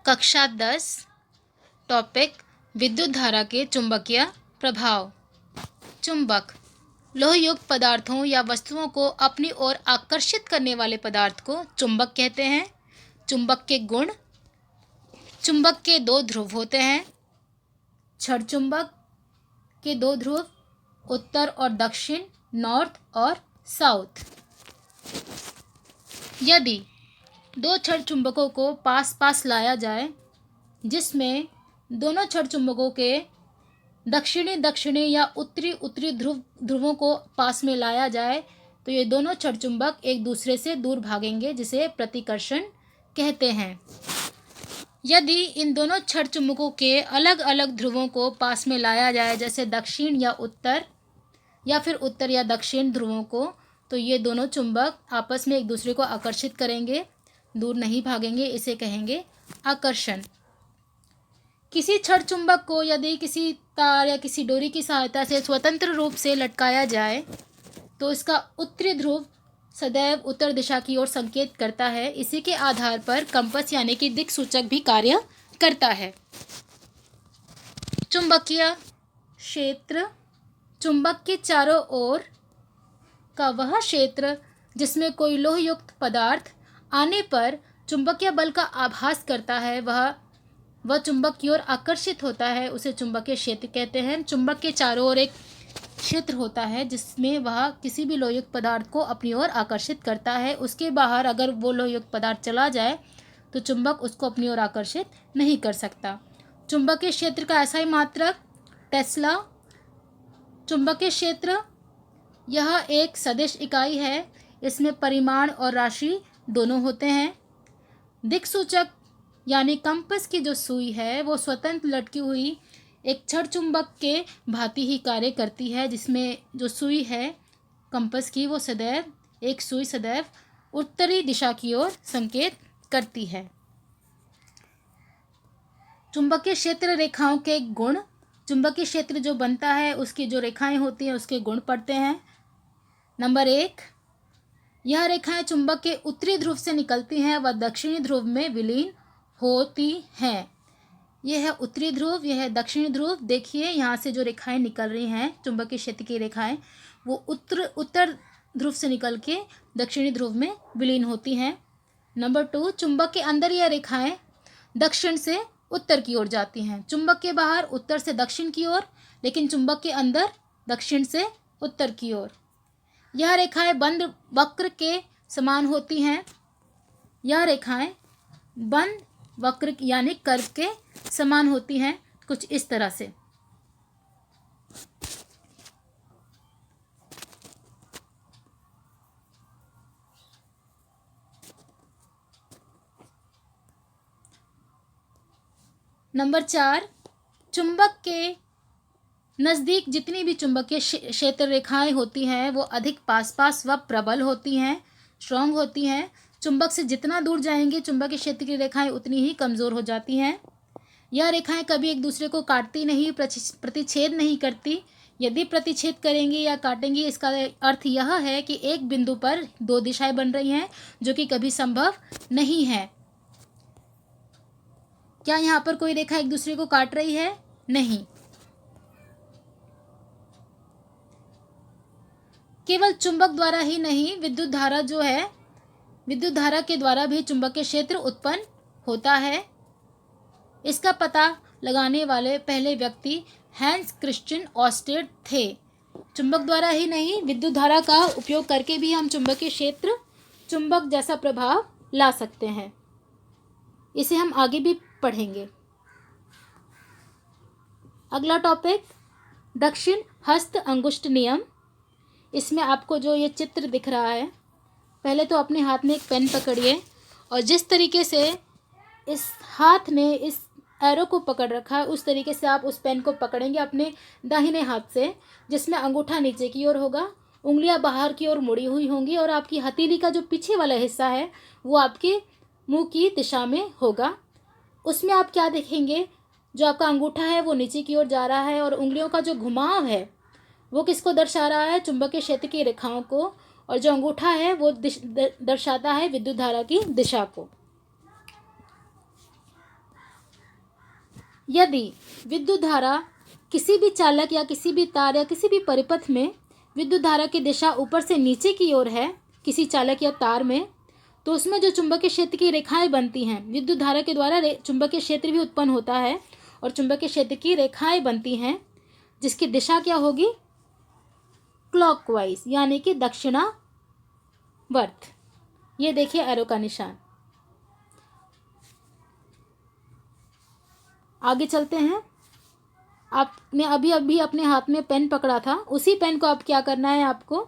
कक्षा 10 टॉपिक विद्युत धारा के चुंबकीय प्रभाव। चुंबक लोहयुक्त पदार्थों या वस्तुओं को अपनी ओर आकर्षित करने वाले पदार्थ को चुंबक कहते हैं। चुंबक के गुण। चुंबक के दो ध्रुव होते हैं। छड़ चुंबक के दो ध्रुव उत्तर और दक्षिण, नॉर्थ और साउथ। यदि दो छड़ चुंबकों को पास पास लाया जाए, जिसमें दोनों छड़ चुंबकों के दक्षिणी दक्षिणी या उत्तरी उत्तरी ध्रुवों को पास में लाया जाए, तो ये दोनों छड़ चुंबक एक दूसरे से दूर भागेंगे, जिसे प्रतिकर्षण कहते हैं। यदि इन दोनों छड़ चुंबकों के अलग अलग ध्रुवों को पास में लाया जाए, जैसे दक्षिण या उत्तर या फिर उत्तर या दक्षिण ध्रुवों को, तो ये दोनों चुंबक आपस में एक दूसरे को आकर्षित करेंगे, दूर नहीं भागेंगे। इसे कहेंगे आकर्षण। किसी छड़ चुंबक को यदि किसी तार या किसी डोरी की सहायता से स्वतंत्र रूप से लटकाया जाए, तो इसका उत्तरी ध्रुव सदैव उत्तर दिशा की ओर संकेत करता है। इसी के आधार पर कंपास यानी कि दिक्सूचक भी कार्य करता है। चुंबकीय क्षेत्र चुंबक के चारों ओर का वह क्षेत्र जिसमें कोई लोहयुक्त पदार्थ आने पर चुंबकीय बल का आभास करता है, वह चुंबक की ओर आकर्षित होता है, उसे चुंबकीय क्षेत्र कहते हैं। चुंबक के चारों ओर एक क्षेत्र होता है जिसमें वह किसी भी लोहयुक्त पदार्थ को अपनी ओर आकर्षित करता है। उसके बाहर अगर वो लोहयुक्त पदार्थ चला जाए तो चुंबक उसको अपनी ओर आकर्षित नहीं कर सकता। चुंबकीय क्षेत्र का ऐसा ही मात्रक टेस्ला। चुंबकीय क्षेत्र यह एक सदिश इकाई है। इसमें परिमाण और राशि दोनों होते हैं। दिक्सूचक यानी कंपास की जो सुई है वो स्वतंत्र लटकी हुई एक छड़ चुंबक के भांति ही कार्य करती है, जिसमें जो सुई है कंपास की वो सदैव उत्तरी दिशा की ओर संकेत करती है। चुंबकीय क्षेत्र रेखाओं के गुण। चुंबकीय क्षेत्र जो बनता है उसकी जो रेखाएं होती हैं उसके गुण पढ़ते हैं। नंबर 1, यह रेखाएं चुंबक के उत्तरी ध्रुव से निकलती हैं व दक्षिणी ध्रुव में विलीन होती हैं। यह है उत्तरी ध्रुव, यह है दक्षिणी ध्रुव। देखिए यहाँ से जो रेखाएं निकल रही हैं चुंबकीय क्षेत्र की रेखाएं, वो उत्तर ध्रुव से निकल के दक्षिणी ध्रुव में विलीन होती हैं। नंबर 2, चुंबक के अंदर यह रेखाएं दक्षिण से उत्तर की ओर जाती हैं। चुंबक के बाहर उत्तर से दक्षिण की ओर, लेकिन चुंबक के अंदर दक्षिण से उत्तर की ओर। यह रेखाएं बंद वक्र के समान होती हैं। यह रेखाएं बंद वक्र यानी कर्व के समान होती हैं, कुछ इस तरह से। नंबर 4, चुंबक के नज़दीक जितनी भी चुंबकीय क्षेत्र रेखाएं होती हैं वो अधिक पास पास व प्रबल होती हैं, स्ट्रॉन्ग होती हैं। चुंबक से जितना दूर जाएंगे चुंबकीय क्षेत्र की रेखाएं उतनी ही कमज़ोर हो जाती हैं। यह रेखाएं कभी एक दूसरे को काटती नहीं, प्रतिच्छेद नहीं करती। यदि प्रतिच्छेद करेंगी या काटेंगी, इसका अर्थ यह है कि एक बिंदु पर दो दिशाएं बन रही हैं, जो कि कभी संभव नहीं है। क्या यहाँ पर कोई रेखा एक दूसरे को काट रही है? नहीं। केवल चुंबक द्वारा ही नहीं, विद्युत धारा जो है, विद्युत धारा के द्वारा भी चुंबकीय क्षेत्र उत्पन्न होता है। इसका पता लगाने वाले पहले व्यक्ति हैंस क्रिश्चियन ऑस्टेड थे। चुंबक द्वारा ही नहीं, विद्युत धारा का उपयोग करके भी हम चुंबकीय क्षेत्र, चुंबक जैसा प्रभाव ला सकते हैं। इसे हम आगे भी पढ़ेंगे। अगला टॉपिक दक्षिण हस्त अंगुष्ठ नियम। इसमें आपको जो ये चित्र दिख रहा है, पहले तो अपने हाथ में एक पेन पकड़िए और जिस तरीके से इस हाथ ने इस एरो को पकड़ रखा है उस तरीके से आप उस पेन को पकड़ेंगे अपने दाहिने हाथ से, जिसमें अंगूठा नीचे की ओर होगा, उंगलियां बाहर की ओर मुड़ी हुई होंगी और आपकी हथेली का जो पीछे वाला हिस्सा है वो आपके मुंह की दिशा में होगा। उसमें आप क्या देखेंगे, जो आपका अंगूठा है वो नीचे की ओर जा रहा है और उंगलियों का जो घुमाव है वो किसको दर्शा रहा है? चुंबकीय क्षेत्र की रेखाओं को। और जो अंगूठा है वो दर्शाता है विद्युत धारा की दिशा को। यदि विद्युत धारा किसी भी चालक या किसी भी तार या किसी भी परिपथ में विद्युत धारा की दिशा ऊपर से नीचे की ओर है किसी चालक या तार में, तो उसमें जो चुंबकीय क्षेत्र की रेखाएं बनती हैं, विद्युत धारा के द्वारा चुंबकीय क्षेत्र भी उत्पन्न होता है और चुंबकीय क्षेत्र की रेखाएं बनती हैं, जिसकी दिशा क्या होगी? क्लॉकवाइज, यानी कि दक्षिणावर्त। ये देखिए एरो का निशान। आगे चलते हैं। आपने अभी अभी अपने हाथ में पेन पकड़ा था, उसी पेन को अब क्या करना है, आपको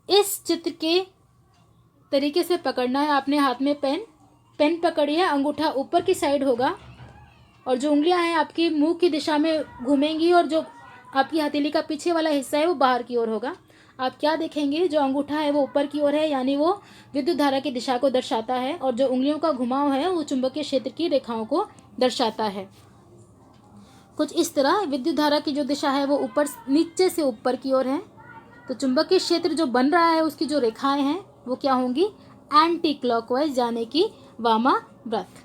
इस चित्र के तरीके से पकड़ना है। आपने हाथ में पेन पकड़ी है, अंगूठा ऊपर की साइड होगा और जो उंगलियां हैं आपकी मुंह की दिशा में घूमेंगी और जो आपकी हथेली का पीछे वाला हिस्सा है वो बाहर की ओर होगा। आप क्या देखेंगे? जो अंगूठा है वो ऊपर की ओर है, यानी वो विद्युत धारा की दिशा को दर्शाता है, और जो उंगलियों का घुमाव है वो चुंबकीय क्षेत्र की रेखाओं को दर्शाता है। कुछ इस तरह विद्युत धारा की जो दिशा है वो ऊपर नीचे से ऊपर की ओर है, तो चुंबकीय क्षेत्र जो बन रहा है उसकी जो रेखाएं हैं वो क्या होंगी? एंटी क्लॉकवाइज, यानी कि वामाव्रत।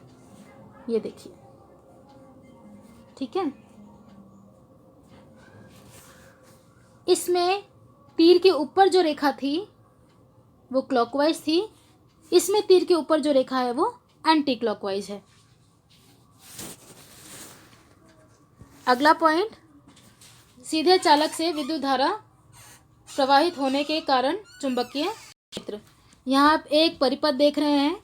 ये देखिए, ठीक है। इसमें तीर के ऊपर जो रेखा थी वो क्लॉकवाइज थी, इसमें तीर के ऊपर जो रेखा है वो एंटी क्लॉकवाइज है। अगला पॉइंट, सीधे चालक से विद्युत धारा प्रवाहित होने के कारण चुंबकीय क्षेत्र। यहाँ आप एक परिपथ देख रहे हैं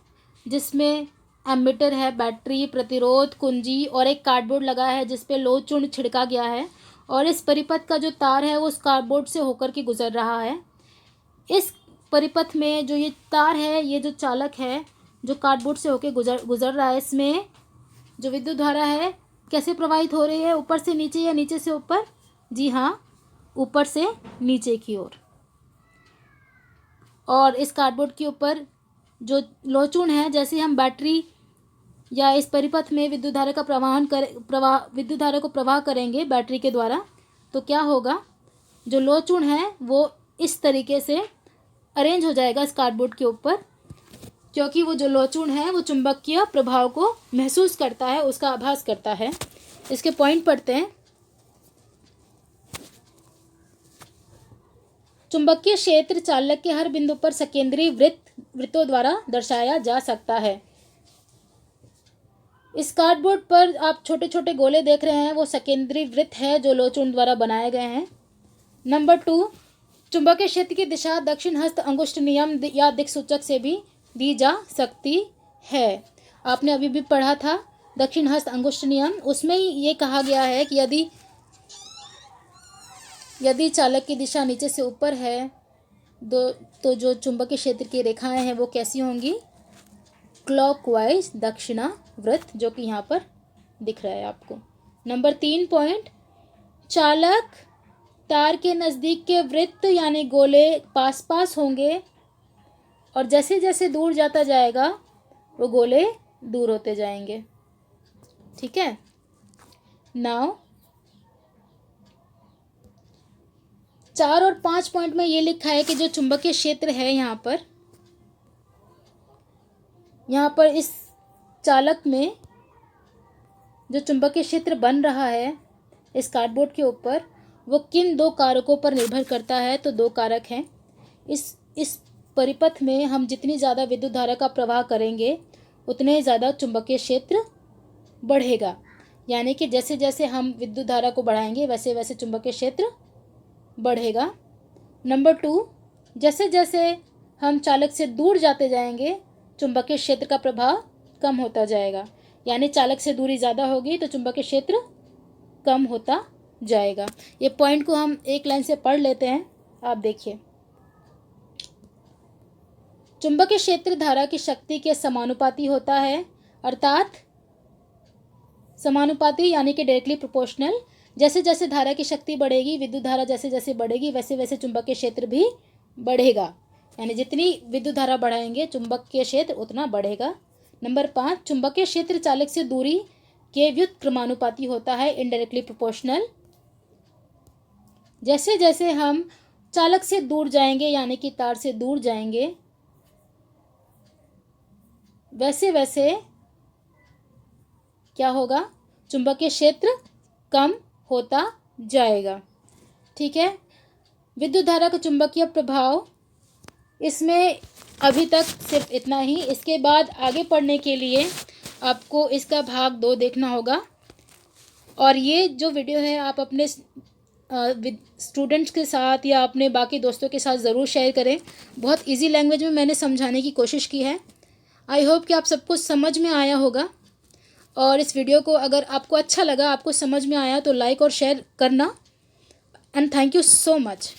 जिसमें एमीटर है, बैटरी, प्रतिरोध, कुंजी और एक कार्डबोर्ड लगा है जिस पे लोह चूर्ण छिड़का गया है, और इस परिपथ का जो तार है वो उस कार्डबोर्ड से होकर के गुजर रहा है। इस परिपथ में जो ये तार है, ये जो चालक है जो कार्डबोर्ड से होकर गुजर रहा है, इसमें जो विद्युत धारा है कैसे प्रवाहित हो रही है? ऊपर से नीचे या नीचे से ऊपर? जी हाँ, ऊपर से नीचे की ओर। और इस कार्डबोर्ड के ऊपर जो लोचून है, जैसे हम बैटरी या इस परिपथ में विद्युत धारा का विद्युत धारा को प्रवाह करेंगे बैटरी के द्वारा, तो क्या होगा? जो लोचून है वो इस तरीके से अरेंज हो जाएगा इस कार्डबोर्ड के ऊपर, क्योंकि वो जो लोचून है वो चुंबकीय प्रभाव को महसूस करता है, उसका आभास करता है। इसके पॉइंट पढ़ते हैं। चुंबकीय क्षेत्र चालक के हर बिंदु पर सकेंद्रीय वृत्तों द्वारा दर्शाया जा सकता है। इस कार्डबोर्ड पर आप छोटे छोटे गोले देख रहे हैं, वो सकेंद्रीय वृत्त है जो लोचून द्वारा बनाए गए हैं। नंबर 2, चुंबकीय क्षेत्र की दिशा दक्षिण हस्त अंगुष्ठ नियम या दिक्सूचक से भी दी जा सकती है। आपने अभी भी पढ़ा था दक्षिण हस्त अंगुष्ठ नियम, उसमें ये कहा गया है कि यदि चालक की दिशा नीचे से ऊपर है तो जो चुंबकीय क्षेत्र की रेखाएं हैं वो कैसी होंगी? क्लॉकवाइज, दक्षिणावर्त, जो कि यहाँ पर दिख रहा है आपको। नंबर 3 पॉइंट, चालक तार के नज़दीक के वृत्त यानी गोले पास पास होंगे और जैसे जैसे दूर जाता जाएगा वो गोले दूर होते जाएंगे। ठीक है। नाउ 4 और 5 पॉइंट में ये लिखा है कि जो चुंबकीय क्षेत्र है यहाँ पर इस चालक में जो चुंबकीय क्षेत्र बन रहा है इस कार्डबोर्ड के ऊपर, वो किन 2 कारकों पर निर्भर करता है? तो 2 कारक हैं। इस परिपथ में हम जितनी ज़्यादा विद्युत धारा का प्रवाह करेंगे उतने ज़्यादा चुंबकीय क्षेत्र बढ़ेगा, यानी कि जैसे जैसे हम विद्युत धारा को बढ़ाएंगे वैसे वैसे चुंबकीय क्षेत्र बढ़ेगा। नंबर 2, जैसे जैसे हम चालक से दूर जाते जाएंगे चुंबकीय क्षेत्र का प्रभाव कम होता जाएगा, यानी चालक से दूरी ज़्यादा होगी तो चुंबकीय क्षेत्र कम होता जाएगा। ये पॉइंट को हम एक लाइन से पढ़ लेते हैं, आप देखिए। चुंबकीय क्षेत्र धारा की शक्ति के समानुपाती होता है, अर्थात समानुपाती यानी कि डायरेक्टली प्रोपोर्शनल। जैसे जैसे धारा की शक्ति बढ़ेगी, विद्युत धारा जैसे जैसे बढ़ेगी, वैसे वैसे चुंबकीय क्षेत्र भी बढ़ेगा, यानी जितनी विद्युत धारा बढ़ाएंगे चुंबकीय क्षेत्र उतना बढ़ेगा। नंबर 5, चुंबकीय क्षेत्र चालक से दूरी के व्युत्क्रमानुपाती होता है, इनडायरेक्टली प्रोपोर्शनल। जैसे जैसे हम चालक से दूर जाएंगे यानी कि तार से दूर जाएंगे, वैसे वैसे क्या होगा? चुंबकीय क्षेत्र कम होता जाएगा। ठीक है, विद्युत धारा का चुंबकीय प्रभाव, इसमें अभी तक सिर्फ इतना ही। इसके बाद आगे पढ़ने के लिए आपको इसका भाग 2 देखना होगा। और ये जो वीडियो है आप अपने स्टूडेंट्स के साथ या अपने बाकी दोस्तों के साथ ज़रूर शेयर करें। बहुत इजी लैंग्वेज में मैंने समझाने की कोशिश की है। आई होप कि आप सबको समझ में आया होगा। और इस वीडियो को अगर आपको अच्छा लगा, आपको समझ में आया, तो लाइक और शेयर करना। And thank you so much.